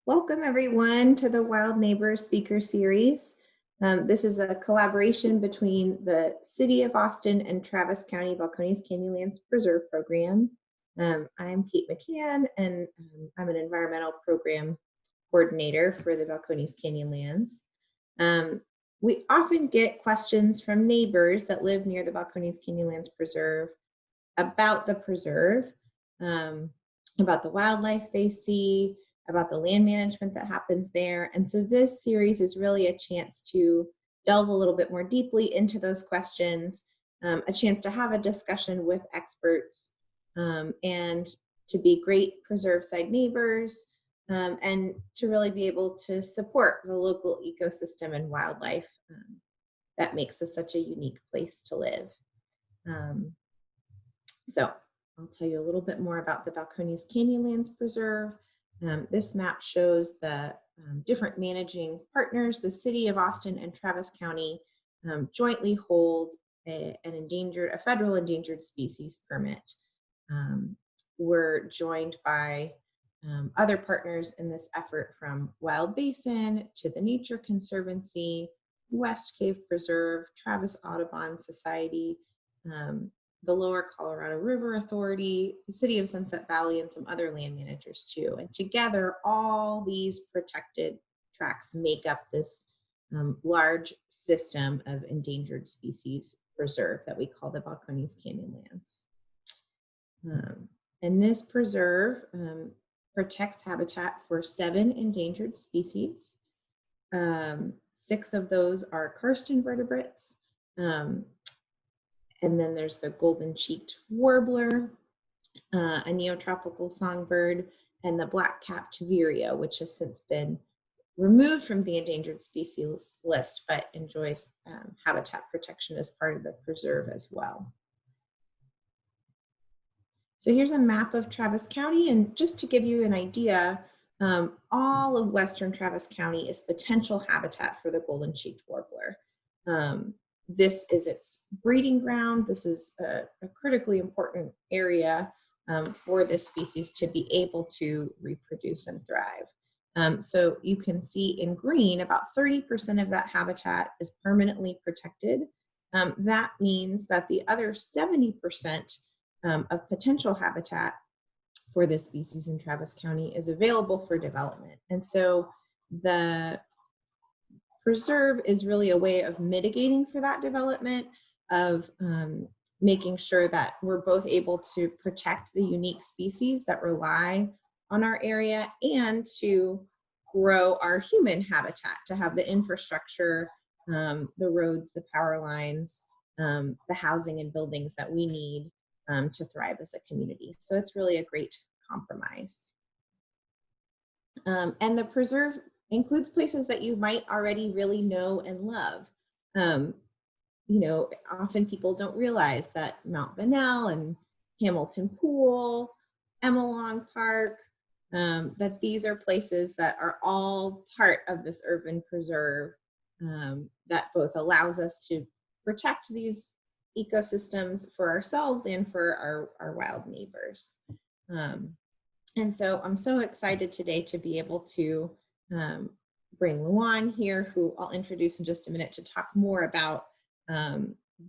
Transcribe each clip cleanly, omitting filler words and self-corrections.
Welcome everyone to the Wild Neighbors Speaker Series. This is a collaboration between the City of Austin and Travis County Balcones Canyonlands Preserve Program. I'm Kate McCann and I'm an environmental program coordinator for the Balcones Canyonlands. We often get questions from neighbors that live near the Balcones Canyonlands Preserve about the preserve, about the wildlife they see, about the land management that happens there. And so this series is really a chance to delve a little bit more deeply into those questions, a chance to have a discussion with experts, and to be great preserve side neighbors, and to really be able to support the local ecosystem and wildlife that makes this such a unique place to live. So I'll tell you a little bit more about the Balcones Canyonlands Preserve. This map shows the different managing partners. The City of Austin and Travis County jointly hold a federal endangered species permit. We're joined by other partners in this effort, from Wild Basin to the Nature Conservancy, West Cave Preserve, Travis Audubon Society, the Lower Colorado River Authority, the City of Sunset Valley, and some other land managers too. And together, all these protected tracts make up this large system of endangered species preserve that we call the Balcones Canyonlands. And this preserve protects habitat for 7 endangered species. 6 of those are karst invertebrates. And then there's the golden-cheeked warbler, a neotropical songbird, and the black-capped vireo, which has since been removed from the endangered species list, but enjoys habitat protection as part of the preserve as well. So here's a map of Travis County, and just to give you an idea, all of western Travis County is potential habitat for the golden-cheeked warbler. This is its breeding ground. This is a critically important area for this species to be able to reproduce and thrive. So you can see in green, about 30% of that habitat is permanently protected. That means that the other 70% of potential habitat for this species in Travis County is available for development. And so the preserve is really a way of mitigating for that development, of making sure that we're both able to protect the unique species that rely on our area and to grow our human habitat, to have the infrastructure, the roads, the power lines, the housing and buildings that we need to thrive as a community. So it's really a great compromise. And the preserve includes places that you might already really know and love. Often people don't realize that Mount Bunnell and Hamilton Pool, Emmelong Park, that these are places that are all part of this urban preserve that both allows us to protect these ecosystems for ourselves and for our wild neighbors. And so I'm so excited today to be able to bring Luan here, who I'll introduce in just a minute, to talk more about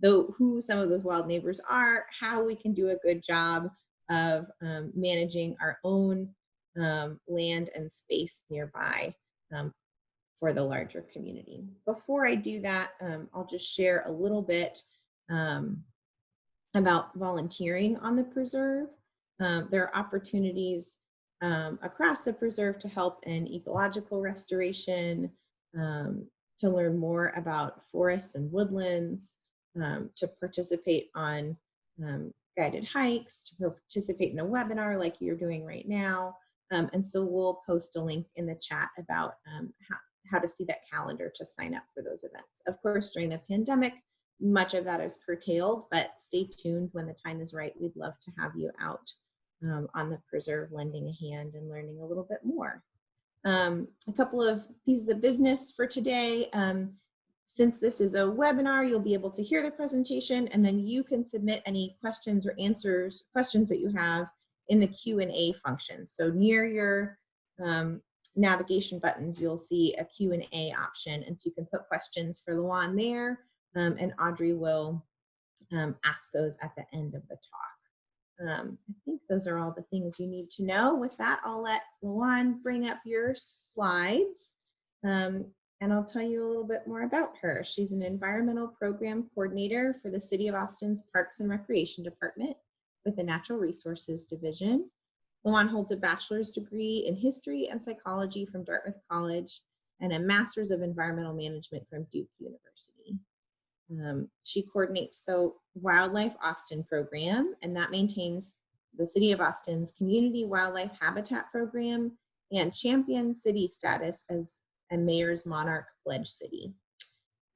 who some of those wild neighbors are, how we can do a good job of managing our own land and space nearby for the larger community. Before I do that, I'll just share a little bit about volunteering on the preserve. There are opportunities across the preserve to help in ecological restoration, to learn more about forests and woodlands, to participate on guided hikes, to participate in a webinar like you're doing right now. And so we'll post a link in the chat about how to see that calendar to sign up for those events. Of course, during the pandemic, much of that is curtailed, but stay tuned. When the time is right, we'd love to have you out on the preserve, lending a hand and learning a little bit more. A couple of pieces of business for today. Since this is a webinar, you'll be able to hear the presentation, and then you can submit any questions or questions that you have in the Q&A function. So near your navigation buttons, you'll see a Q&A option. And so you can put questions for Luan there, and Audrey will ask those at the end of the talk. I think those are all the things you need to know. With that, I'll let Luan bring up your slides, and I'll tell you a little bit more about her. She's an environmental program coordinator for the City of Austin's Parks and Recreation Department with the Natural Resources Division. Luan holds a bachelor's degree in history and psychology from Dartmouth College and a master's of environmental management from Duke University. She coordinates the Wildlife Austin program, and that maintains the City of Austin's Community Wildlife Habitat Program and champions city status as a Mayor's Monarch Pledge City.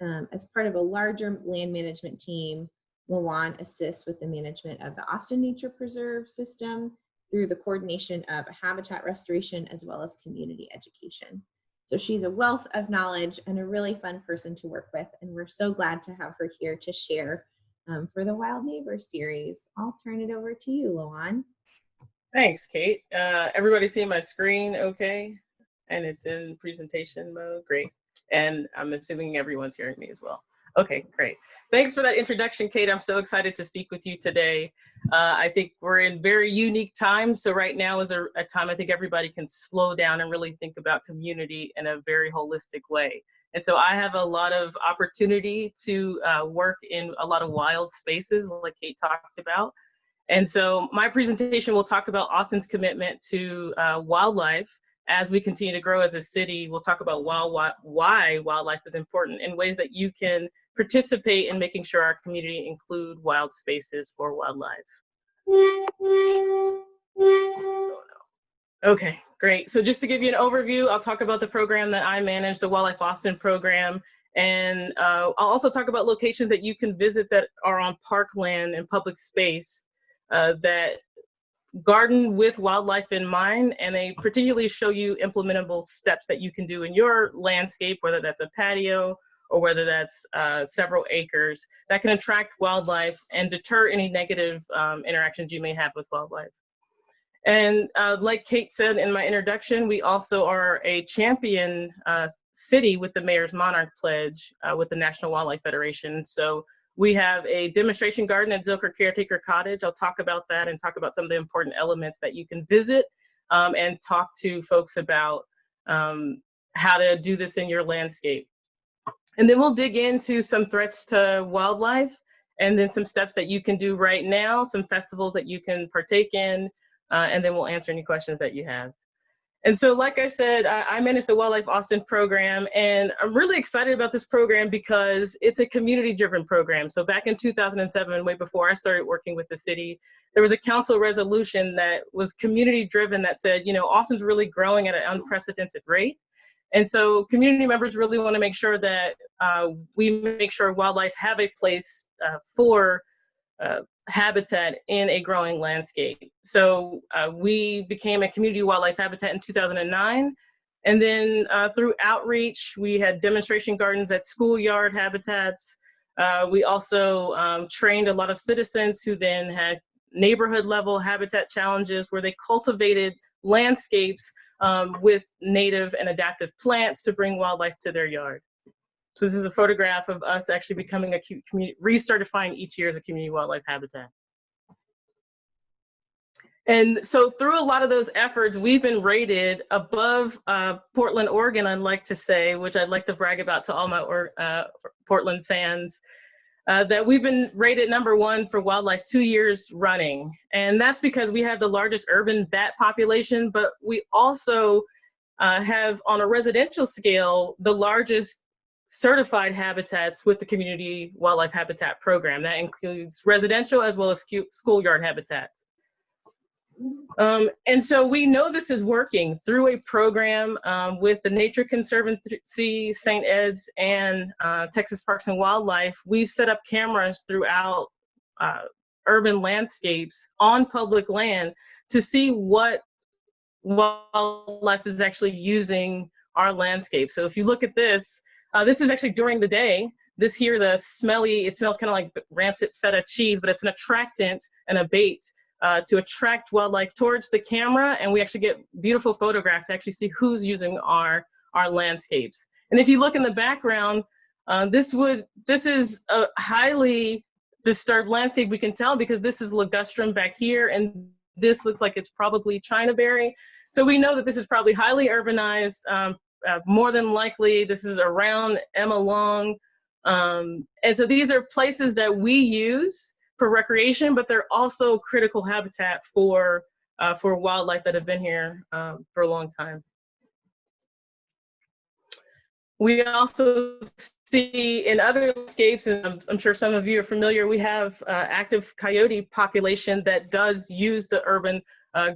As part of a larger land management team, Luan assists with the management of the Austin Nature Preserve system through the coordination of habitat restoration as well as community education. So she's a wealth of knowledge and a really fun person to work with, and we're so glad to have her here to share for the Wild Neighbors series. I'll turn it over to you, Luan. Thanks, Kate. Everybody see my screen okay? And it's in presentation mode, great. And I'm assuming everyone's hearing me as well. Okay, great. Thanks for that introduction, Kate. I'm so excited to speak with you today. I think we're in very unique times. So right now is a time I think everybody can slow down and really think about community in a very holistic way. And so I have a lot of opportunity to work in a lot of wild spaces like Kate talked about. And so my presentation will talk about Austin's commitment to wildlife. As we continue to grow as a city, we'll talk about why wildlife is important in ways that you can participate in making sure our community include wild spaces for wildlife. Okay, great. So just to give you an overview, I'll talk about the program that I manage, the Wildlife Austin program. And I'll also talk about locations that you can visit that are on parkland and public space that garden with wildlife in mind, and they particularly show you implementable steps that you can do in your landscape, whether that's a patio or whether that's several acres, that can attract wildlife and deter any negative interactions you may have with wildlife. And like Kate said in my introduction, we also are a champion city with the Mayor's Monarch Pledge with the National Wildlife Federation. So we have a demonstration garden at Zilker Caretaker Cottage. I'll talk about that and talk about some of the important elements that you can visit and talk to folks about how to do this in your landscape. And then we'll dig into some threats to wildlife and then some steps that you can do right now, some festivals that you can partake in, and then we'll answer any questions that you have. And so, like I said, I manage the Wildlife Austin program, and I'm really excited about this program because it's a community-driven program. So back in 2007, way before I started working with the city, there was a council resolution that was community-driven that said, you know, Austin's really growing at an unprecedented rate. And so community members really want to make sure that we make sure wildlife have a place for habitat in a growing landscape. So we became a community wildlife habitat in 2009. And then through outreach, we had demonstration gardens at schoolyard habitats. We also trained a lot of citizens who then had neighborhood level habitat challenges where they cultivated landscapes with native and adaptive plants to bring wildlife to their yard. So this is a photograph of us actually becoming a community, recertifying each year as a community wildlife habitat. And so through a lot of those efforts, we've been rated above Portland, Oregon, I'd like to say, which I'd like to brag about to all my Portland fans, that we've been rated #1 for wildlife 2 years running. And that's because we have the largest urban bat population, but we also have, on a residential scale, the largest certified habitats with the Community Wildlife Habitat Program. That includes residential as well as schoolyard habitats. And so we know this is working through a program with the Nature Conservancy, St. Ed's, and Texas Parks and Wildlife. We've set up cameras throughout urban landscapes on public land to see what wildlife is actually using our landscape. So if you look at this, this is actually during the day. This here is a smelly, it smells kind of like rancid feta cheese, but it's an attractant and a bait to attract wildlife towards the camera, and we actually get beautiful photographs to actually see who's using our landscapes. And if you look in the background, this is a highly disturbed landscape, we can tell, because this is ligustrum back here, and this looks like it's probably Chinaberry. So we know that this is probably highly urbanized. More than likely, this is around Emma Long. And so these are places that we use for recreation, but they're also critical habitat for wildlife that have been here for a long time. We also see in other landscapes, and I'm sure some of you are familiar, we have active coyote population that does use the urban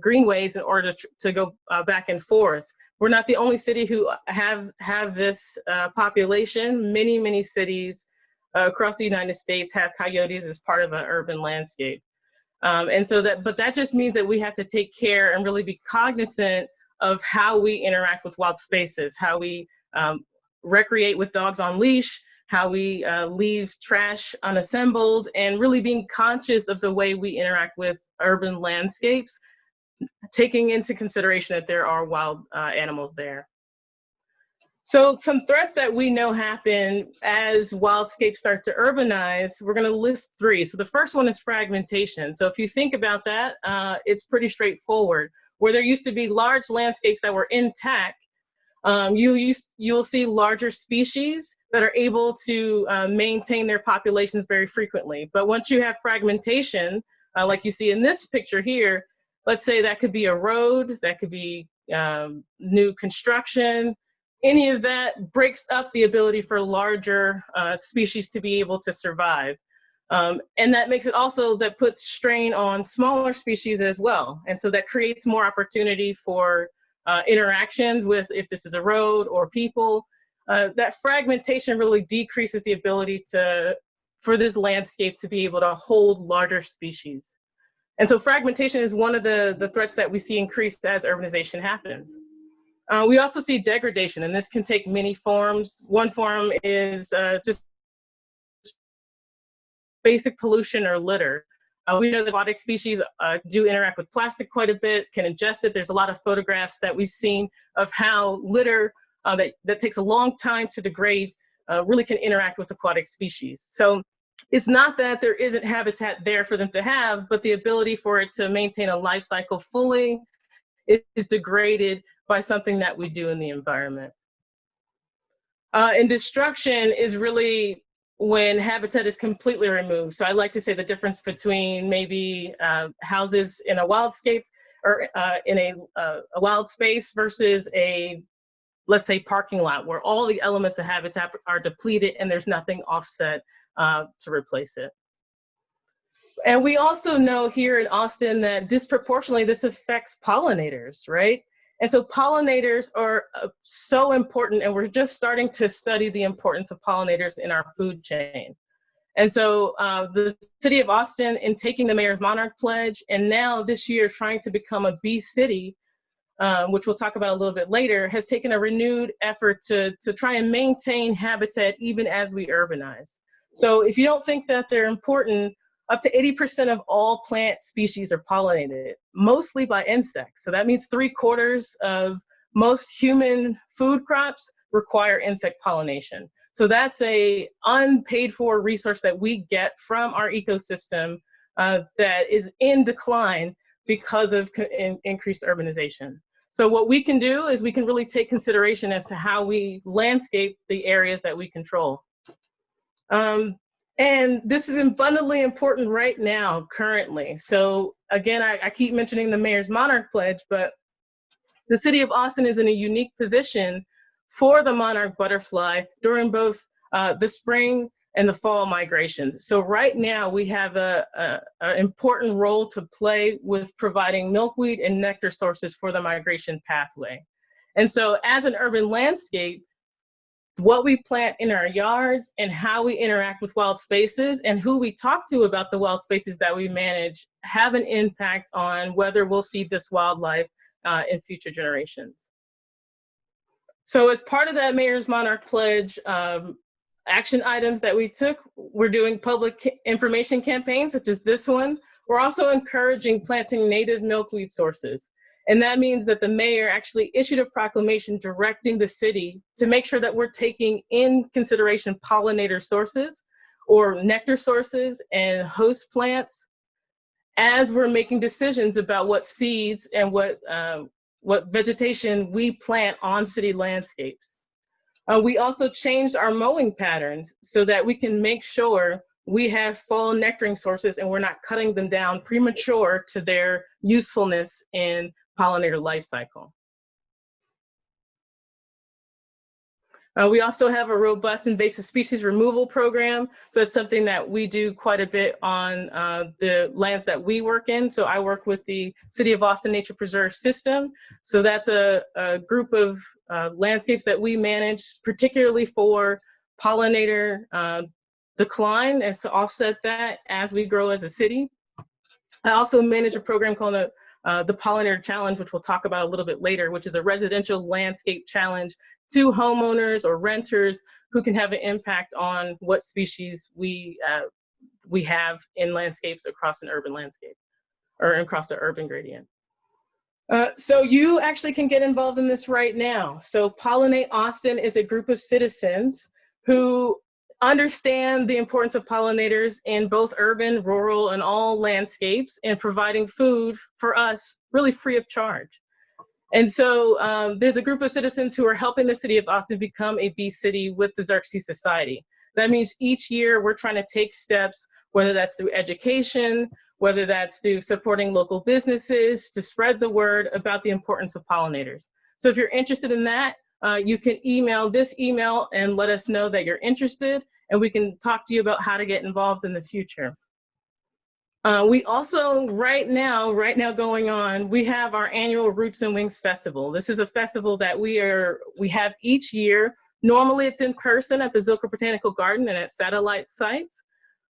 greenways in order to go back and forth. We're not the only city who have this population. Many cities across the United States have coyotes as part of an urban landscape. And so but that just means that we have to take care and really be cognizant of how we interact with wild spaces, how we recreate with dogs on leash, how we leave trash unassembled, and really being conscious of the way we interact with urban landscapes, taking into consideration that there are wild animals there. So some threats that we know happen as wildscapes start to urbanize, we're going to list 3. So the first one is fragmentation. So if you think about that, it's pretty straightforward. Where there used to be large landscapes that were intact, you'll see larger species that are able to maintain their populations very frequently. But once you have fragmentation, like you see in this picture here, let's say that could be a road, that could be new construction, any of that breaks up the ability for larger species to be able to survive. And that makes it also, that puts strain on smaller species as well. And so that creates more opportunity for interactions with, if this is a road or people. That fragmentation really decreases the ability for this landscape to be able to hold larger species. And so fragmentation is one of the threats that we see increased as urbanization happens. We also see degradation, and this can take many forms. One form is just basic pollution or litter. We know that aquatic species do interact with plastic quite a bit, can ingest it. There's a lot of photographs that we've seen of how litter that takes a long time to degrade really can interact with aquatic species. So it's not that there isn't habitat there for them to have, but the ability for it to maintain a life cycle fully is degraded by something that we do in the environment. And destruction is really when habitat is completely removed. So I like to say the difference between maybe houses in a wildscape or in a wild space versus a, let's say, parking lot where all the elements of habitat are depleted and there's nothing offset to replace it. And we also know here in Austin that disproportionately this affects pollinators, right? And so pollinators are so important, and we're just starting to study the importance of pollinators in our food chain. And so the city of Austin, in taking the Mayor's Monarch Pledge, and now this year trying to become a bee city, which we'll talk about a little bit later, has taken a renewed effort to try and maintain habitat even as we urbanize. So if you don't think that they're important, up to 80% of all plant species are pollinated, mostly by insects. So that means 3/4 of most human food crops require insect pollination. So that's a unpaid for resource that we get from our ecosystem that is in decline because of increased urbanization. So what we can do is we can really take consideration as to how we landscape the areas that we control. And this is abundantly important right now, currently. So again, I keep mentioning the Mayor's Monarch Pledge, but the city of Austin is in a unique position for the monarch butterfly during both the spring and the fall migrations. So right now we have an important role to play with providing milkweed and nectar sources for the migration pathway. And so as an urban landscape, what we plant in our yards and how we interact with wild spaces and who we talk to about the wild spaces that we manage have an impact on whether we'll see this wildlife in future generations. So as part of that Mayor's Monarch Pledge action items that we took, we're doing public information campaigns such as this one, We're also encouraging planting native milkweed sources. And that means that the mayor actually issued a proclamation directing the city to make sure that we're taking in consideration pollinator sources or nectar sources and host plants as we're making decisions about what seeds and what vegetation we plant on city landscapes. We also changed our mowing patterns so that we can make sure we have fall nectaring sources and we're not cutting them down premature to their usefulness in pollinator life cycle. We also have a robust invasive species removal program. So it's something that we do quite a bit on the lands that we work in. So I work with the City of Austin Nature Preserve System. So that's a group of landscapes that we manage, particularly for pollinator decline, as to offset that as we grow as a city. I also manage a program called the Pollinator Challenge, which we'll talk about a little bit later, which is a residential landscape challenge to homeowners or renters who can have an impact on what species we have in landscapes across an urban landscape or across the urban gradient. So you actually can get involved in this right now. So Pollinate Austin is a group of citizens who understand the importance of pollinators in both urban, rural, and all landscapes, and providing food for us really free of charge. And so there's a group of citizens who are helping the city of Austin become a bee city with the Xerxes Society. That means each year we're trying to take steps, whether that's through education, whether that's through supporting local businesses, to spread the word about the importance of pollinators. So if you're interested in that, you can email this email and let us know that you're interested, and we can talk to you about how to get involved in the future. We also, right now going on, we have our annual Roots and Wings Festival. This is a festival that we have each year. Normally it's in person at the Zilker Botanical Garden and at satellite sites,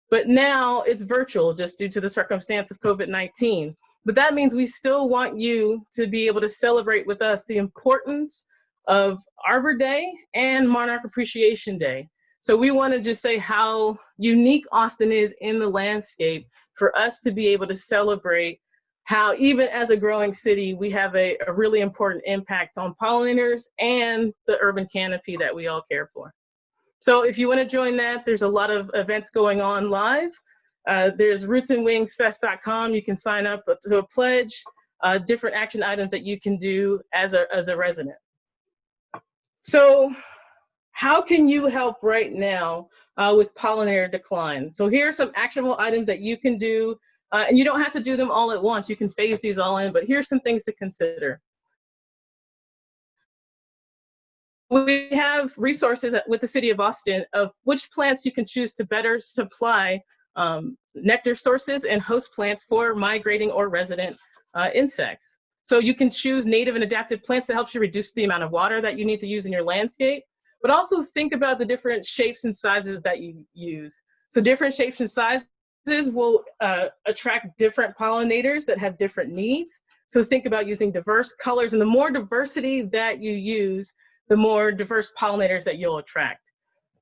but now it's virtual just due to the circumstance of COVID-19. But that means we still want you to be able to celebrate with us the importance of Arbor Day and Monarch Appreciation Day. So we want to just say how unique Austin is in the landscape for us to be able to celebrate how, even as a growing city, we have a really important impact on pollinators and the urban canopy that we all care for. So if you want to join that, there's a lot of events going on live. There's rootsandwingsfest.com. You can sign up to a pledge, different action items that you can do as a resident. So how can you help right now with pollinator decline? So here are some actionable items that you can do, and you don't have to do them all at once. You can phase these all in, but here's some things to consider. We have resources with the City of Austin of which plants you can choose to better supply nectar sources and host plants for migrating or resident insects. So you can choose native and adapted plants that helps you reduce the amount of water that you need to use in your landscape, but also think about the different shapes and sizes that you use. So different shapes and sizes will attract different pollinators that have different needs. So think about using diverse colors, and the more diversity that you use, the more diverse pollinators that you'll attract.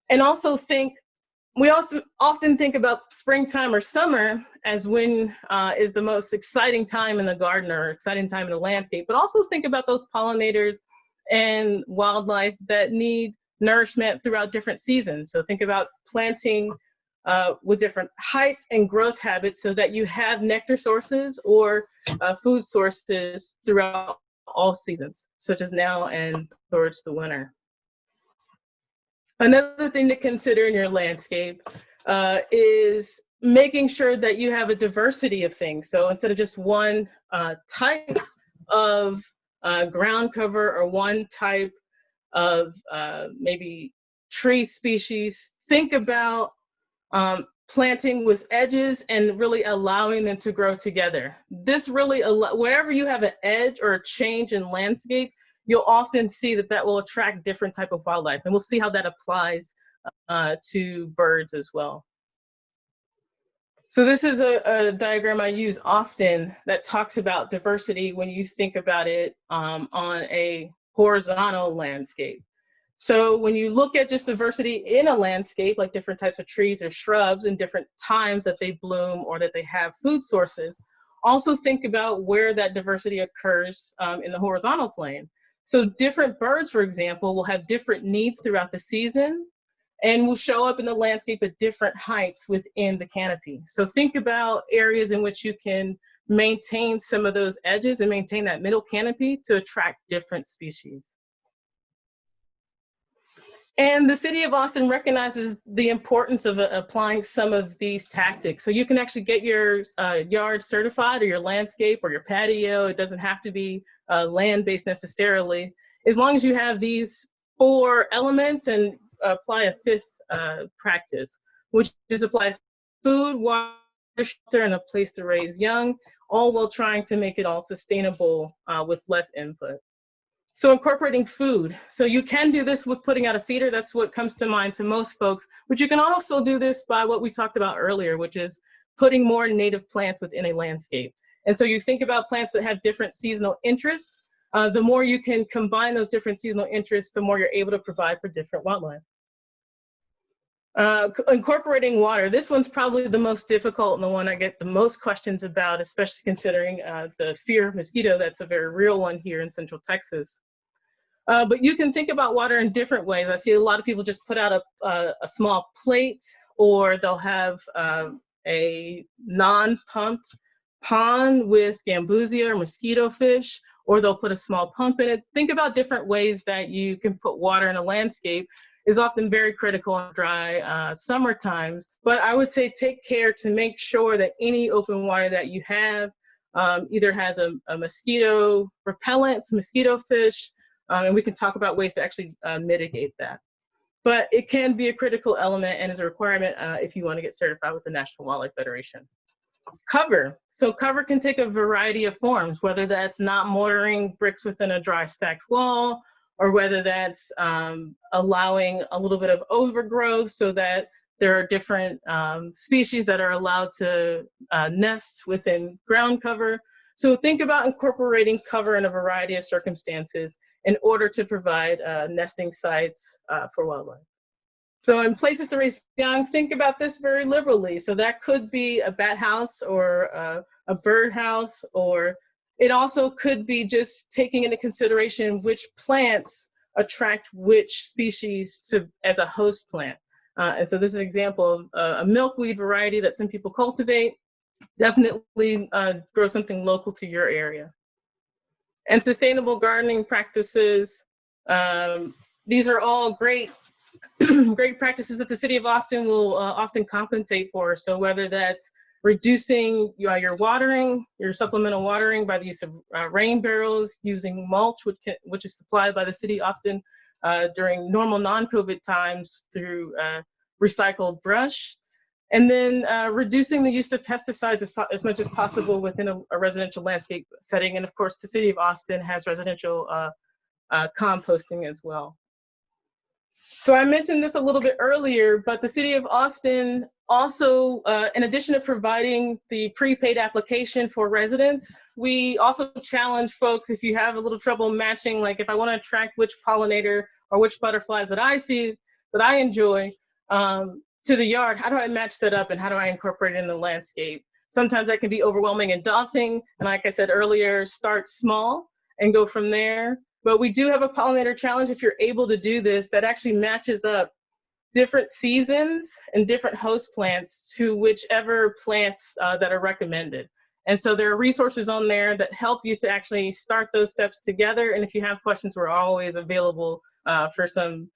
And also we also often think about springtime or summer as when is the most exciting time in the garden or exciting time in the landscape, but also think about those pollinators and wildlife that need nourishment throughout different seasons. So think about planting with different heights and growth habits so that you have nectar sources or food sources throughout all seasons, such as now and towards the winter. Another thing to consider in your landscape is making sure that you have a diversity of things. So instead of just one type of ground cover or one type of maybe tree species, think about planting with edges and really allowing them to grow together. This really, wherever you have an edge or a change in landscape, you'll often see that will attract different type of wildlife. And we'll see how that applies to birds as well. So this is a diagram I use often that talks about diversity when you think about it on a horizontal landscape. So when you look at just diversity in a landscape, like different types of trees or shrubs and different times that they bloom or that they have food sources, also think about where that diversity occurs in the horizontal plane. So different birds, for example, will have different needs throughout the season and will show up in the landscape at different heights within the canopy. So think about areas in which you can maintain some of those edges and maintain that middle canopy to attract different species. And the city of Austin recognizes the importance of applying some of these tactics. So you can actually get your yard certified, or your landscape or your patio. It doesn't have to be land-based necessarily. As long as you have these 4 elements and apply a 5th practice, which is apply food, water, shelter, and a place to raise young, all while trying to make it all sustainable with less input. So incorporating food. So you can do this with putting out a feeder. That's what comes to mind to most folks. But you can also do this by what we talked about earlier, which is putting more native plants within a landscape. And so you think about plants that have different seasonal interests. The more you can combine those different seasonal interests, the more you're able to provide for different wildlife. Incorporating water. This one's probably the most difficult and the one I get the most questions about, especially considering the fear of mosquito. That's a very real one here in Central Texas. But you can think about water in different ways. I see a lot of people just put out a small plate, or they'll have a non-pumped pond with gambusia or mosquito fish, or they'll put a small pump in it. Think about different ways that you can put water in a landscape. Is often very critical in dry summer times. But I would say take care to make sure that any open water that you have either has a mosquito repellent, mosquito fish, and we can talk about ways to actually mitigate that. But it can be a critical element and is a requirement if you want to get certified with the National Wildlife Federation. Cover. So cover can take a variety of forms, whether that's not mortaring bricks within a dry stacked wall, or whether that's allowing a little bit of overgrowth so that there are different species that are allowed to nest within ground cover. So think about incorporating cover in a variety of circumstances in order to provide nesting sites for wildlife. So in places to raise young, think about this very liberally. So that could be a bat house or a bird house, or it also could be just taking into consideration which plants attract which species as a host plant. And so this is an example of a milkweed variety that some people cultivate. Definitely grow something local to your area. And sustainable gardening practices. These are all great practices that the city of Austin will often compensate for. So whether that's reducing your watering, your supplemental watering by the use of rain barrels, using mulch, which is supplied by the city often during normal non-COVID times through recycled brush, and then reducing the use of pesticides as much as possible within a residential landscape setting. And of course, the city of Austin has residential composting as well. So I mentioned this a little bit earlier, but the city of Austin also, in addition to providing the prepaid application for residents, we also challenge folks, if you have a little trouble matching, like if I want to attract which pollinator or which butterflies that I see, that I enjoy, to the yard, how do I match that up and how do I incorporate it in the landscape? Sometimes that can be overwhelming and daunting. And like I said earlier, start small and go from there. But we do have a pollinator challenge, if you're able to do this, that actually matches up different seasons and different host plants to whichever plants that are recommended. And so there are resources on there that help you to actually start those steps together. And if you have questions, we're always available for some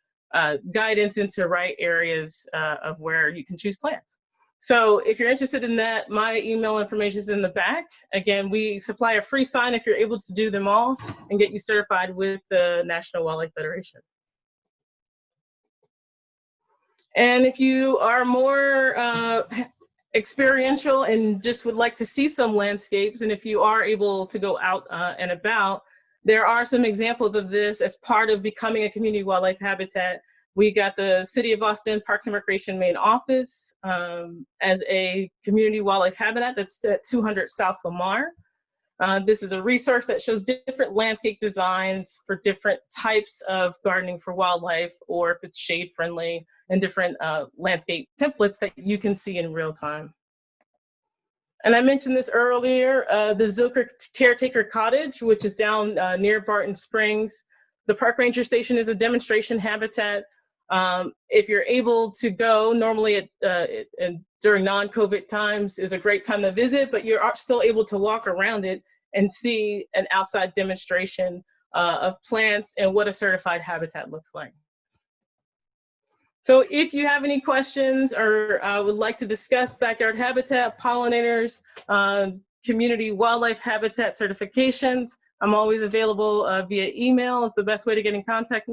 guidance into right areas of where you can choose plants. So if you're interested in that, my email information is in the back. Again, we supply a free sign if you're able to do them all and get you certified with the National Wildlife Federation. And if you are more experiential and just would like to see some landscapes, and if you are able to go out and about, there are some examples of this as part of becoming a community wildlife habitat. We got the City of Austin Parks and Recreation main office as a community wildlife habitat that's at 200 South Lamar. This is a resource that shows different landscape designs for different types of gardening for wildlife, or if it's shade friendly, and different landscape templates that you can see in real time. And I mentioned this earlier, the Zilker Caretaker Cottage, which is down near Barton Springs. The park ranger station is a demonstration habitat. If you're able to go, normally during non-COVID times is a great time to visit, but you're still able to walk around it and see an outside demonstration of plants and what a certified habitat looks like. So if you have any questions or would like to discuss backyard habitat, pollinators, community wildlife habitat certifications, I'm always available via email is the best way to get in contact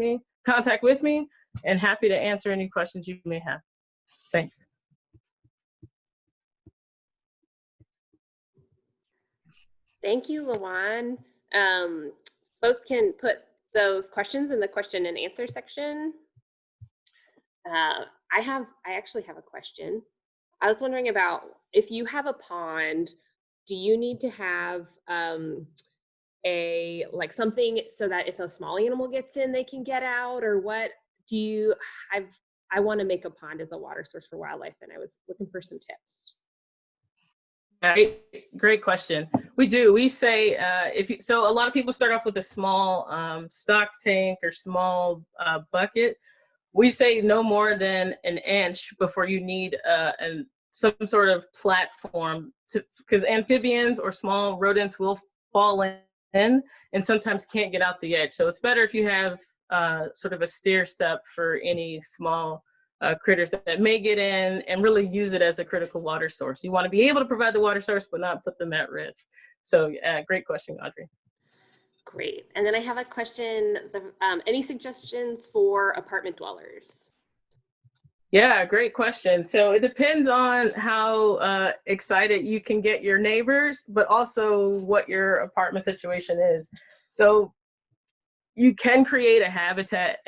with me, and happy to answer any questions you may have. Thanks. Thank you, Lawan. Folks can put those questions in the question and answer section. I actually have a question. I was wondering about, if you have a pond, do you need to have something so that if a small animal gets in, they can get out, or what do you, I want to make a pond as a water source for wildlife, and I was looking for some tips. Great question. We do. We say so a lot of people start off with a small stock tank or small bucket. We say no more than an inch before you need some sort of platform, because amphibians or small rodents will fall in and sometimes can't get out the edge. So it's better if you have sort of a stair step for any small critters that may get in and really use it as a critical water source. You want to be able to provide the water source, but not put them at risk. So great question, Audrey. Great. And then I have a question. Any suggestions for apartment dwellers? Yeah, great question. So it depends on how excited you can get your neighbors, but also what your apartment situation is. So you can create a habitat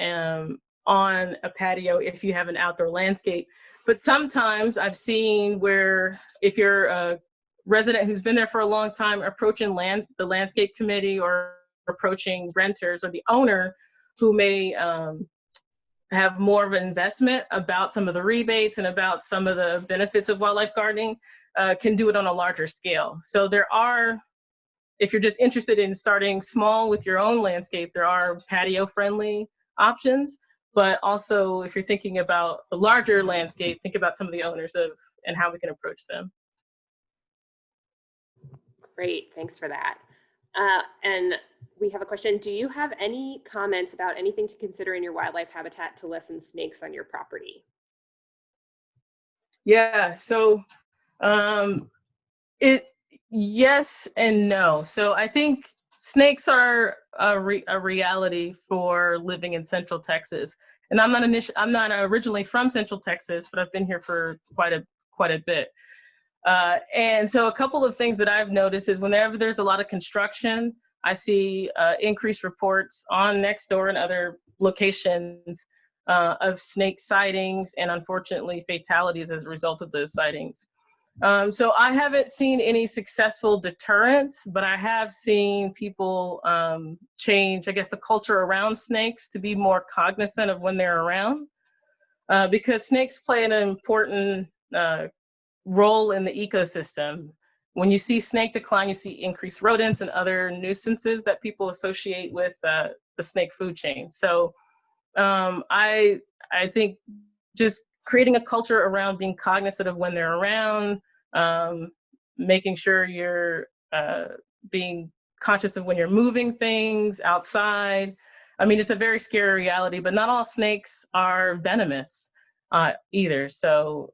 on a patio if you have an outdoor landscape. But sometimes I've seen where if you're a resident who's been there for a long time, approaching the landscape committee or approaching renters or the owner who may have more of an investment about some of the rebates and about some of the benefits of wildlife gardening, can do it on a larger scale. So there are, if you're just interested in starting small with your own landscape, there are patio friendly options. But also, if you're thinking about the larger landscape, think about some of the owners and how we can approach them. Great, thanks for that. And we have a question. Do you have any comments about anything to consider in your wildlife habitat to lessen snakes on your property? Yeah, so yes and no. So I think snakes are a reality for living in Central Texas. And I'm not originally from Central Texas, but I've been here for quite a bit. And so a couple of things that I've noticed is whenever there's a lot of construction, I see increased reports on Nextdoor and other locations of snake sightings and unfortunately fatalities as a result of those sightings. So I haven't seen any successful deterrents, but I have seen people change, I guess, the culture around snakes to be more cognizant of when they're around, because snakes play an important role in the ecosystem. When you see snake decline, you see increased rodents and other nuisances that people associate with the snake food chain. So I think just creating a culture around being cognizant of when they're around, making sure you're being conscious of when you're moving things outside. I mean, it's a very scary reality, but not all snakes are venomous either. So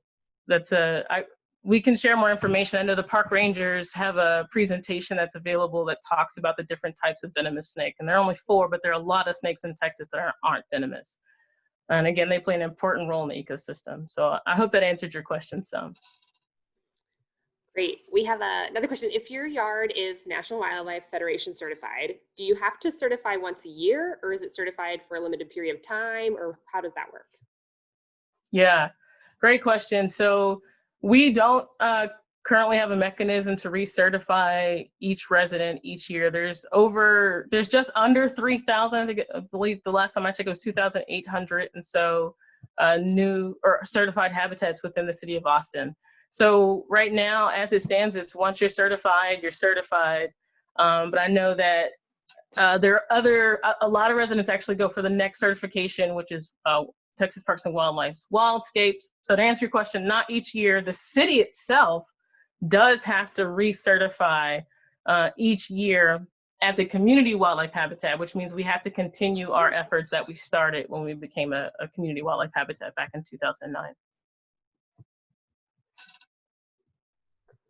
we can share more information. I know the park rangers have a presentation that's available that talks about the different types of venomous snake. And there are only 4, but there are a lot of snakes in Texas that aren't venomous. And again, they play an important role in the ecosystem. So I hope that answered your question some. Great. We have another question. If your yard is National Wildlife Federation certified, do you have to certify once a year, or is it certified for a limited period of time, or how does that work? Yeah, great question. So we don't currently have a mechanism to recertify each resident each year. There's just under 3,000. I believe the last time I checked it was 2,800, and so new or certified habitats within the city of Austin. So right now, as it stands, it's once you're certified, you're certified. But I know that there are a lot of residents actually go for the next certification, which is Texas Parks and Wildlife's Wildscapes. So to answer your question, not each year. The city itself does have to recertify each year as a community wildlife habitat, which means we have to continue our efforts that we started when we became a community wildlife habitat back in 2009.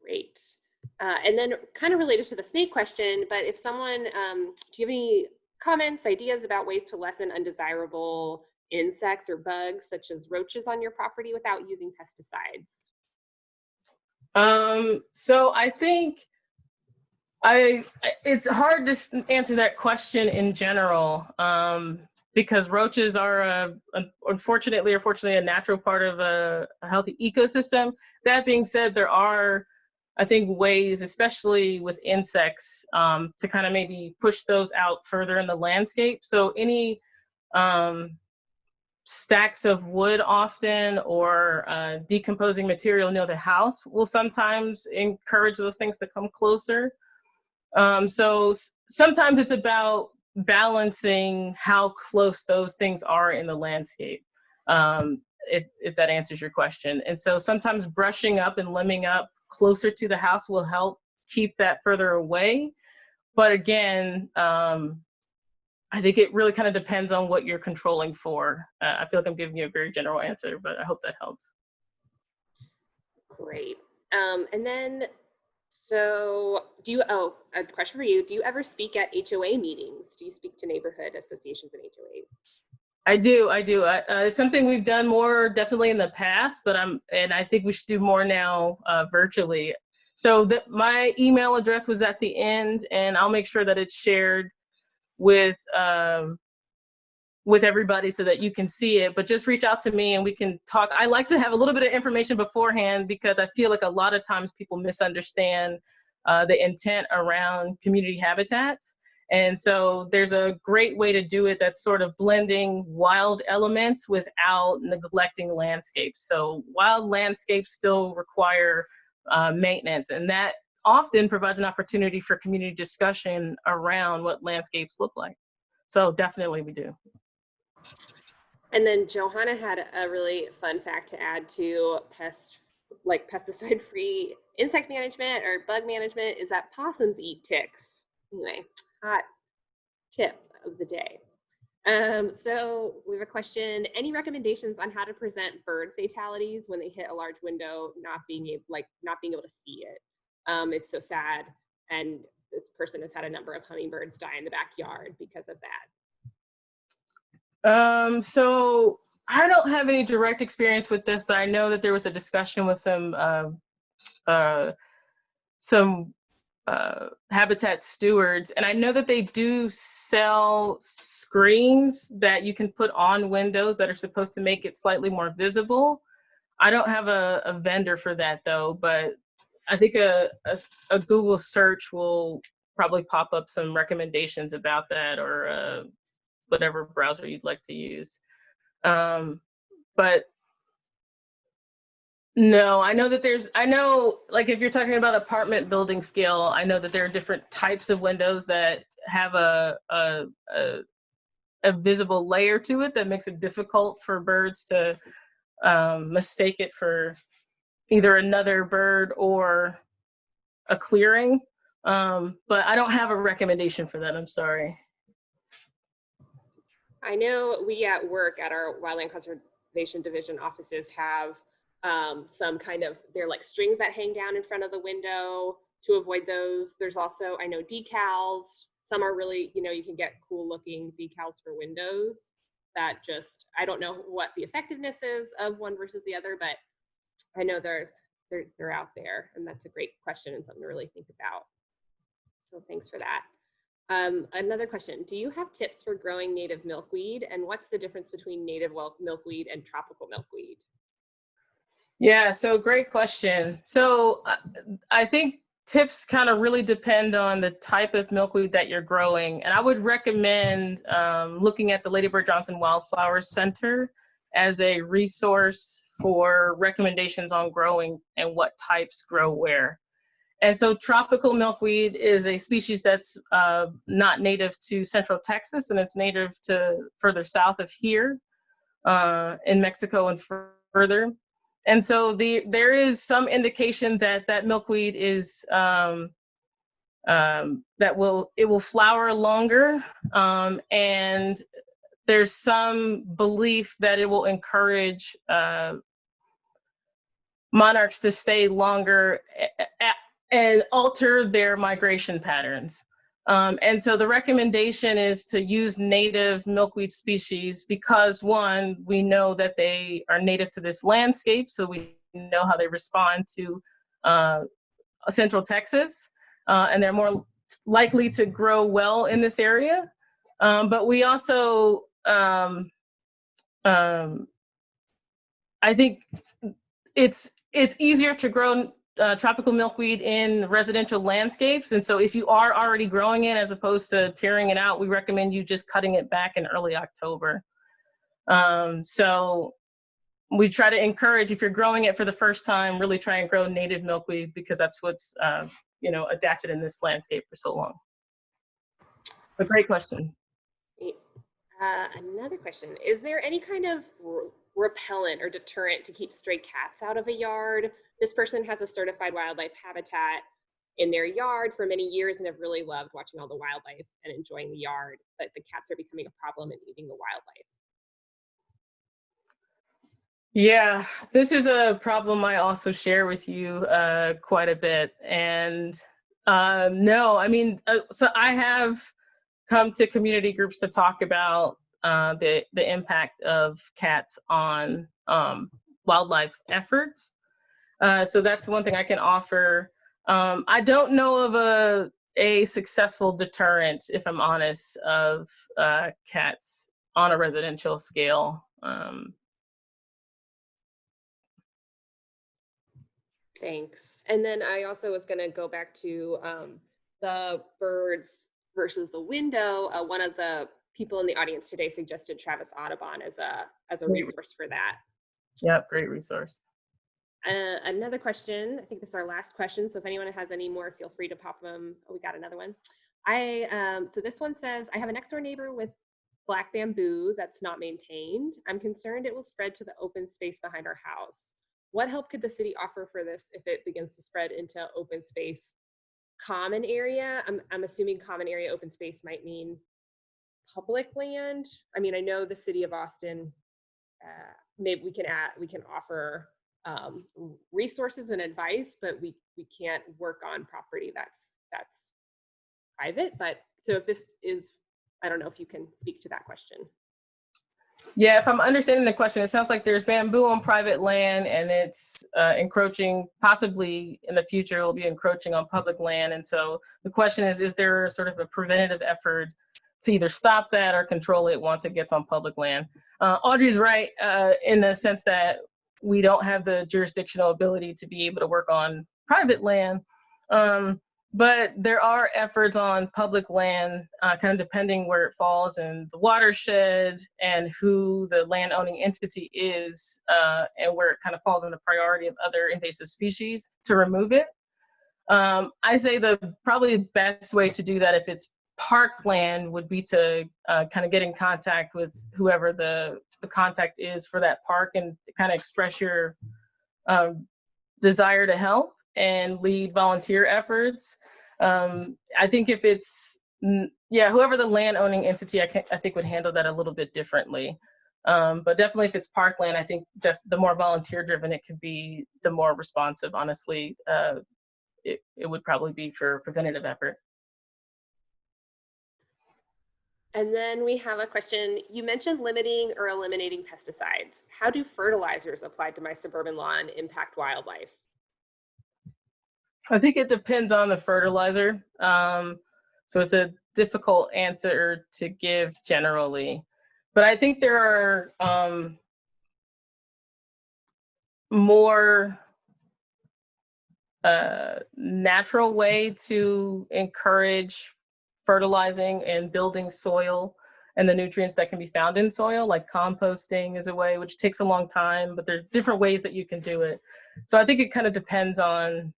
Great. And then kind of related to the snake question, but if someone, do you have any comments, ideas about ways to lessen undesirable insects or bugs such as roaches on your property without using pesticides? So I think it's hard to answer that question in general, because roaches are unfortunately or fortunately a natural part of a healthy ecosystem. That being said, there are, I think, ways, especially with insects, to kind of maybe push those out further in the landscape. So any stacks of wood often or decomposing material near the house will sometimes encourage those things to come closer. So sometimes it's about balancing how close those things are in the landscape, if that answers your question. And so sometimes brushing up and limbing up closer to the house will help keep that further away. But again, I think it really kind of depends on what you're controlling for. I feel like I'm giving you a very general answer, but I hope that helps. Great. And then, so a question for you. Do you ever speak at HOA meetings? Do you speak to neighborhood associations and HOAs? I do. It's something we've done more definitely in the past, but I think we should do more now virtually. So my email address was at the end, and I'll make sure that it's shared with everybody so that you can see it, but just reach out to me and we can talk. I like to have a little bit of information beforehand because I feel like a lot of times people misunderstand the intent around community habitats. And so there's a great way to do it that's sort of blending wild elements without neglecting landscapes. So wild landscapes still require maintenance, and that often provides an opportunity for community discussion around what landscapes look like. So definitely we do. And then Johanna had a really fun fact to add to pesticide-free insect management or bug management is that possums eat ticks. Anyway, hot tip of the day. So we have a question. Any recommendations on how to prevent bird fatalities when they hit a large window, not being able to see it? It's so sad. And this person has had a number of hummingbirds die in the backyard because of that. So I don't have any direct experience with this, but I know that there was a discussion with some habitat stewards, and I know that they do sell screens that you can put on windows that are supposed to make it slightly more visible. I don't have a vendor for that though, but I think a Google search will probably pop up some recommendations about that, or whatever browser you'd like to use. But no, I know like if you're talking about apartment building scale, I know that there are different types of windows that have a visible layer to it that makes it difficult for birds to mistake it for either another bird or a clearing. But I don't have a recommendation for that, I'm sorry. I know we at work at our Wildland Conservation Division offices have some kind of, they're like strings that hang down in front of the window to avoid those. There's also, I know, decals. Some are really, you can get cool looking decals for windows that just, I don't know what the effectiveness is of one versus the other, but I know they're out there, and that's a great question and something to really think about. So thanks for that. Another question, do you have tips for growing native milkweed, and what's the difference between native milkweed and tropical milkweed? Yeah, so great question. So I think tips kind of really depend on the type of milkweed that you're growing. And I would recommend looking at the Lady Bird Johnson Wildflower Center as a resource for recommendations on growing and what types grow where. And so tropical milkweed is a species that's not native to Central Texas, and it's native to further south of here in Mexico and further. And so there is some indication that that milkweed is it will flower longer, and there's some belief that it will encourage monarchs to stay longer and alter their migration patterns. And so the recommendation is to use native milkweed species because, one, we know that they are native to this landscape, so we know how they respond to Central Texas, and they're more likely to grow well in this area. But we also, I think it's easier to grow tropical milkweed in residential landscapes. And so if you are already growing it, as opposed to tearing it out, we recommend you just cutting it back in early October. So we try to encourage, if you're growing it for the first time, really try and grow native milkweed because that's what's adapted in this landscape for so long. A great question. Another question, is there any kind of repellent or deterrent to keep stray cats out of a yard? This person has a certified wildlife habitat in their yard for many years and have really loved watching all the wildlife and enjoying the yard, but the cats are becoming a problem and eating the wildlife. Yeah, this is a problem I also share with you quite a bit. And no, I mean, so I have come to community groups to talk about the impact of cats on wildlife efforts. So that's one thing I can offer. I don't know of a successful deterrent, if I'm honest, of cats on a residential scale. Thanks. And then I also was going to go back to the birds versus the window. One of the people in the audience today suggested Travis Audubon as a resource for that. Yep, great resource. Another question. I think this is our last question. So if anyone has any more, feel free to pop them. Oh, we got another one. So this one says, I have a next door neighbor with black bamboo that's not maintained. I'm concerned it will spread to the open space behind our house. What help could the city offer for this if it begins to spread into open space common area? I'm assuming common area open space might mean public land. I mean, I know the city of Austin, maybe we can offer resources and advice, but we can't work on property that's private. But so if this is, I don't know if you can speak to that question. Yeah, if I'm understanding the question, it sounds like there's bamboo on private land and it's encroaching, possibly in the future, it'll be encroaching on public land. And so the question is there sort of a preventative effort to either stop that or control it once it gets on public land? Audrey's right in the sense that we don't have the jurisdictional ability to be able to work on private land. But there are efforts on public land, kind of depending where it falls in the watershed and who the land owning entity is, and where it kind of falls in the priority of other invasive species to remove it. I say the probably best way to do that if it's parkland would be to kind of get in contact with whoever the contact is for that park and kind of express your desire to help and lead volunteer efforts. I think if it's, whoever the land owning entity, I think would handle that a little bit differently. But definitely if it's parkland, I think the more volunteer driven it could be, the more responsive, honestly, it would probably be for preventative effort. And then we have a question. You mentioned limiting or eliminating pesticides. How do fertilizers applied to my suburban lawn impact wildlife? I think it depends on the fertilizer. So it's a difficult answer to give generally. But I think there are more natural way to encourage fertilizing and building soil and the nutrients that can be found in soil, like composting is a way, which takes a long time, but there's different ways that you can do it. So I think it kind of depends on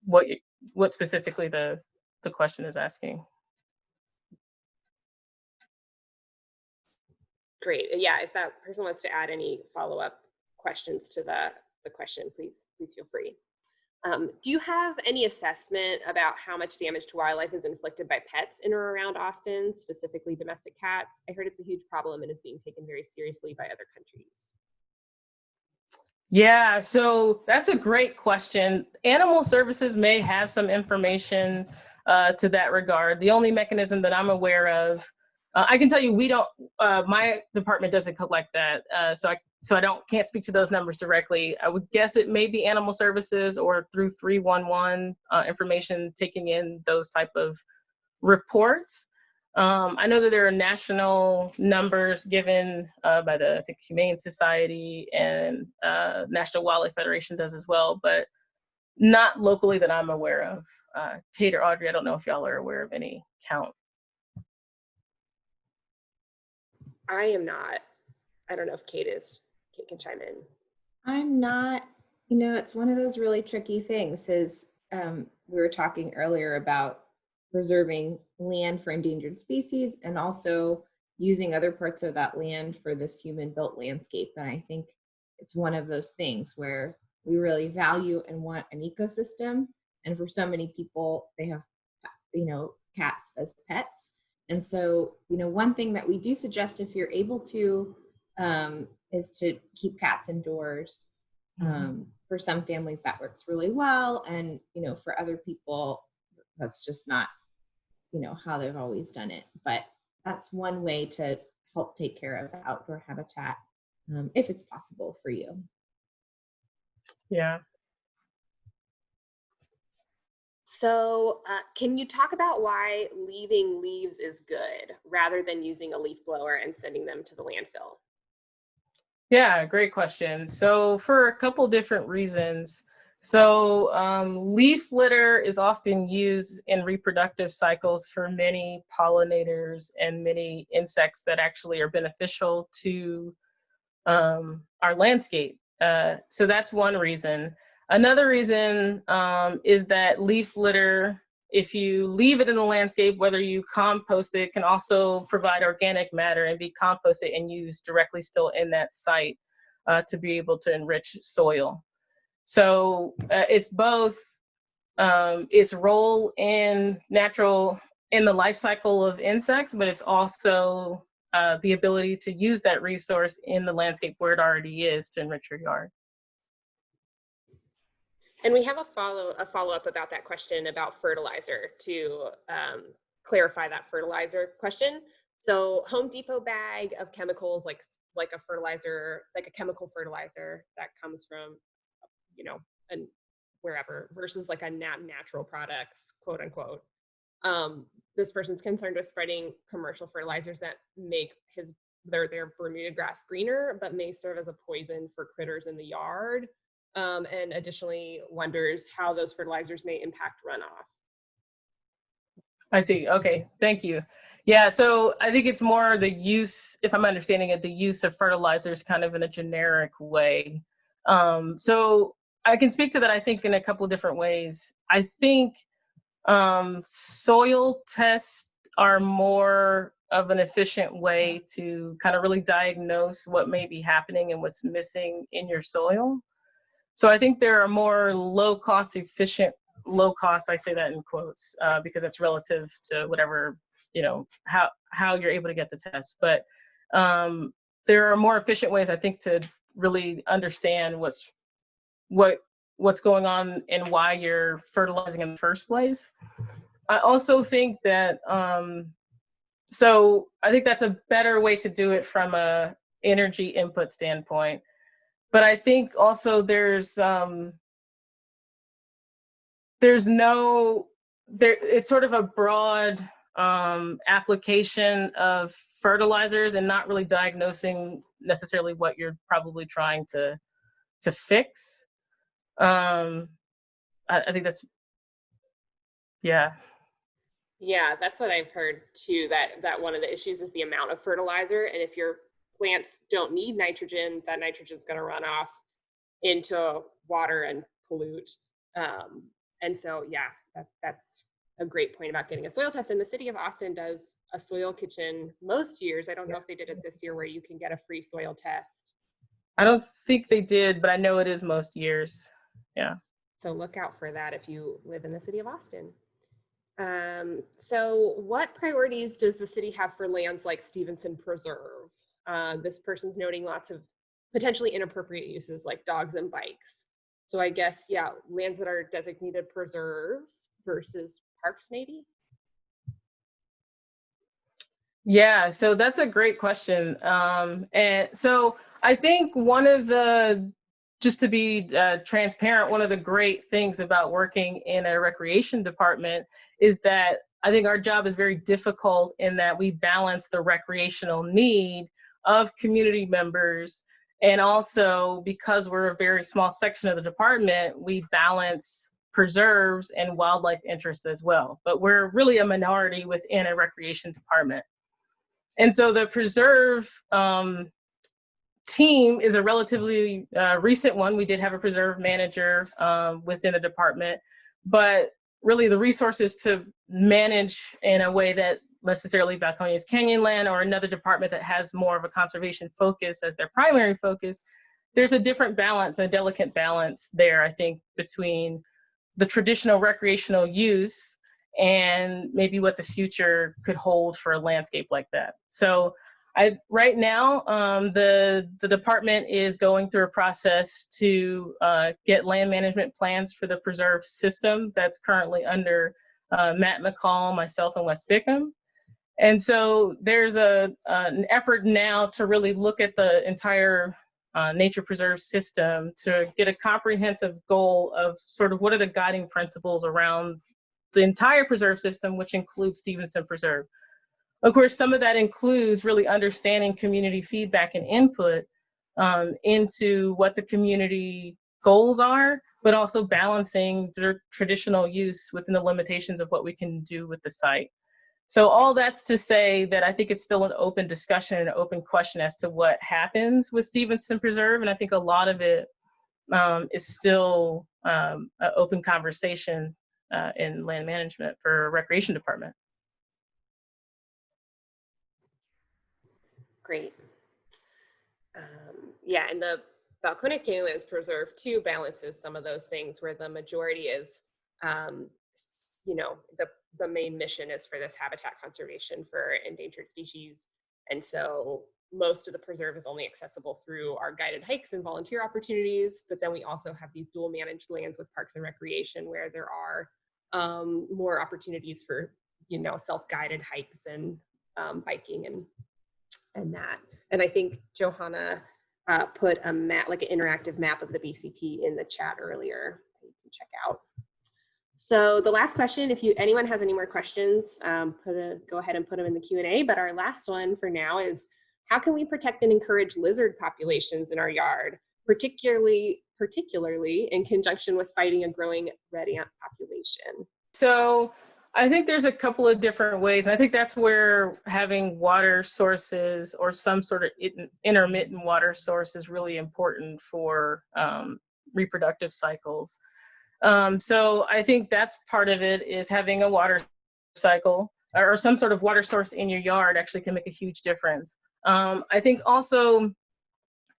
what specifically the question is asking. Great. Yeah, if that person wants to add any follow-up questions to the question, please feel free. Do you have any assessment about how much damage to wildlife is inflicted by pets in or around Austin, specifically domestic cats? I heard it's a huge problem and is being taken very seriously by other countries. Yeah, so that's a great question. Animal Services may have some information to that regard. The only mechanism that I'm aware of, I can tell you, we don't. My department doesn't collect that, so I can't speak to those numbers directly. I would guess it may be Animal Services or through 311 information taking in those type of reports. I know that there are national numbers given by the, I think, Humane Society, and National Wildlife Federation does as well, but not locally that I'm aware of. Kate or Audrey, I don't know if y'all are aware of any count. I am not. I don't know if Kate is. Kate can chime in. I'm not, you know, it's one of those really tricky things is we were talking earlier about preserving land for endangered species and also using other parts of that land for this human-built landscape. And I think it's one of those things where we really value and want an ecosystem. And for so many people, they have, you know, cats as pets. And so, you know, one thing that we do suggest if you're able to is to keep cats indoors. For some families that works really well. And, you know, for other people, that's just not, you know, how they've always done it. But that's one way to help take care of the outdoor habitat if it's possible for you. Yeah. So can you talk about why leaving leaves is good rather than using a leaf blower and sending them to the landfill? Yeah, great question. So for a couple different reasons. So leaf litter is often used in reproductive cycles for many pollinators and many insects that actually are beneficial to our landscape. So that's one reason. Another reason is that leaf litter, if you leave it in the landscape, whether you compost it, can also provide organic matter and be composted and used directly still in that site to be able to enrich soil. So it's both its role in the life cycle of insects, but it's also the ability to use that resource in the landscape where it already is to enrich your yard. And we have a follow-up about that question about fertilizer to clarify that fertilizer question. So Home Depot bag of chemicals, like a fertilizer, like a chemical fertilizer that comes from, you know, and wherever, versus like a natural products, quote unquote. This person's concerned with spreading commercial fertilizers that make their Bermuda grass greener, but may serve as a poison for critters in the yard. And additionally wonders how those fertilizers may impact runoff. I see. Okay, thank you. Yeah, so I think it's more the use, if I'm understanding it, the use of fertilizers kind of in a generic way. So I can speak to that, I think, in a couple of different ways. I think soil tests are more of an efficient way to kind of really diagnose what may be happening and what's missing in your soil. So I think there are more low cost, I say that in quotes because it's relative to whatever, you know, how you're able to get the test. But there are more efficient ways, I think, to really understand what's going on and why you're fertilizing in the first place. I also think that, so I think that's a better way to do it from a energy input standpoint. But I think also it's sort of a broad application of fertilizers and not really diagnosing necessarily what you're probably trying to fix. I think that's, yeah. Yeah, that's what I've heard too, that one of the issues is the amount of fertilizer. And if your plants don't need nitrogen, that nitrogen is going to run off into water and pollute. And so, yeah, that's a great point about getting a soil test. And the city of Austin does a soil kitchen most years. I don't know if they did it this year, where you can get a free soil test. I don't think they did, but I know it is most years. Yeah. So look out for that if you live in the city of Austin. So what priorities does the city have for lands like Stevenson Preserve? This person's noting lots of potentially inappropriate uses like dogs and bikes. So I guess, yeah, lands that are designated preserves versus parks maybe? Yeah, so that's a great question. And so I think one of the, just to be transparent, one of the great things about working in a recreation department is that I think our job is very difficult in that we balance the recreational need of community members. And also, because we're a very small section of the department, we balance preserves and wildlife interests as well. But we're really a minority within a recreation department. And so the preserve team is a relatively recent one. We did have a preserve manager within the department, but really the resources to manage in a way that necessarily Balcones Canyonland or another department that has more of a conservation focus as their primary focus, there's a different balance, a delicate balance there, I think, between the traditional recreational use and maybe what the future could hold for a landscape like that. So right now, the department is going through a process to get land management plans for the preserve system that's currently under Matt McCall, myself, and Wes Bickham. And so there's an effort now to really look at the entire nature preserve system to get a comprehensive goal of sort of what are the guiding principles around the entire preserve system, which includes Stevenson Preserve. Of course, some of that includes really understanding community feedback and input into what the community goals are, but also balancing their traditional use within the limitations of what we can do with the site. So all that's to say that I think it's still an open discussion and an open question as to what happens with Stevenson Preserve. And I think a lot of it is still an open conversation in land management for recreation department. Great. Yeah, and the Balcones Canyonlands Preserve too balances some of those things, where the majority is, you know, the main mission is for this habitat conservation for endangered species. And so most of the preserve is only accessible through our guided hikes and volunteer opportunities. But then we also have these dual managed lands with parks and recreation, where there are more opportunities for, you know, self-guided hikes and biking and that. And I think Johanna put a map, like an interactive map of the BCP in the chat earlier that you can check out. So the last question, if anyone has any more questions, go ahead and put them in the Q&A. But our last one for now is, how can we protect and encourage lizard populations in our yard, particularly in conjunction with fighting a growing red ant population? So I think there's a couple of different ways. I think that's where having water sources or some sort of intermittent water source is really important for reproductive cycles. So I think that's part of it, is having a water cycle or some sort of water source in your yard actually can make a huge difference. I think also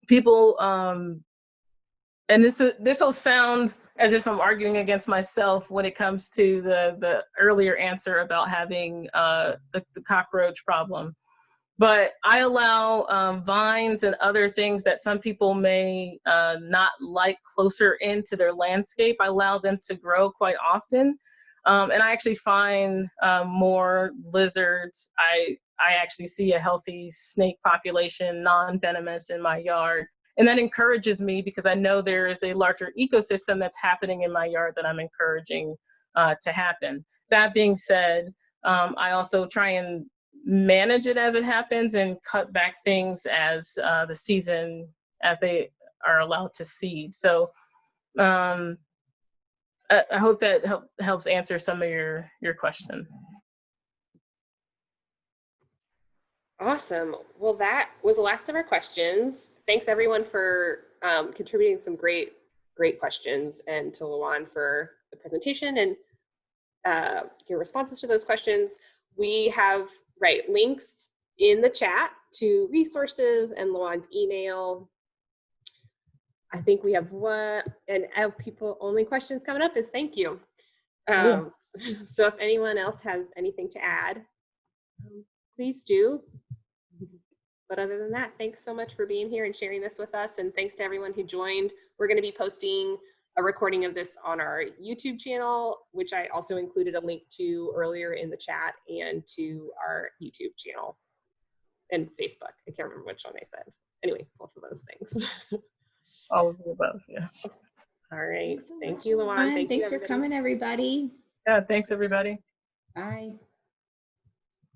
people, and this will sound as if I'm arguing against myself when it comes to the earlier answer about having the cockroach problem. But I allow vines and other things that some people may not like closer into their landscape. I allow them to grow quite often. And I actually find more lizards. I actually see a healthy snake population, non-venomous, in my yard. And that encourages me, because I know there is a larger ecosystem that's happening in my yard that I'm encouraging to happen. That being said, I also try and manage it as it happens and cut back things as the season, as they are allowed to seed. So I hope that helps answer some of your question. Awesome. Well, that was the last of our questions. Thanks everyone for contributing some great questions, and to Luan for the presentation and your responses to those questions. We have links in the chat to resources and Luan's email. I think we have one, and people only questions coming up is thank you. So if anyone else has anything to add, please do. But other than that, thanks so much for being here and sharing this with us. And thanks to everyone who joined. We're going to be posting a recording of this on our YouTube channel, which I also included a link to earlier in the chat, and to our YouTube channel and Facebook. I can't remember which one I said. Anyway, both of those things. All of the above, yeah. All right. Thanks so Thank much, you, Luan. Thanks for coming, everybody. Yeah, thanks everybody. Bye.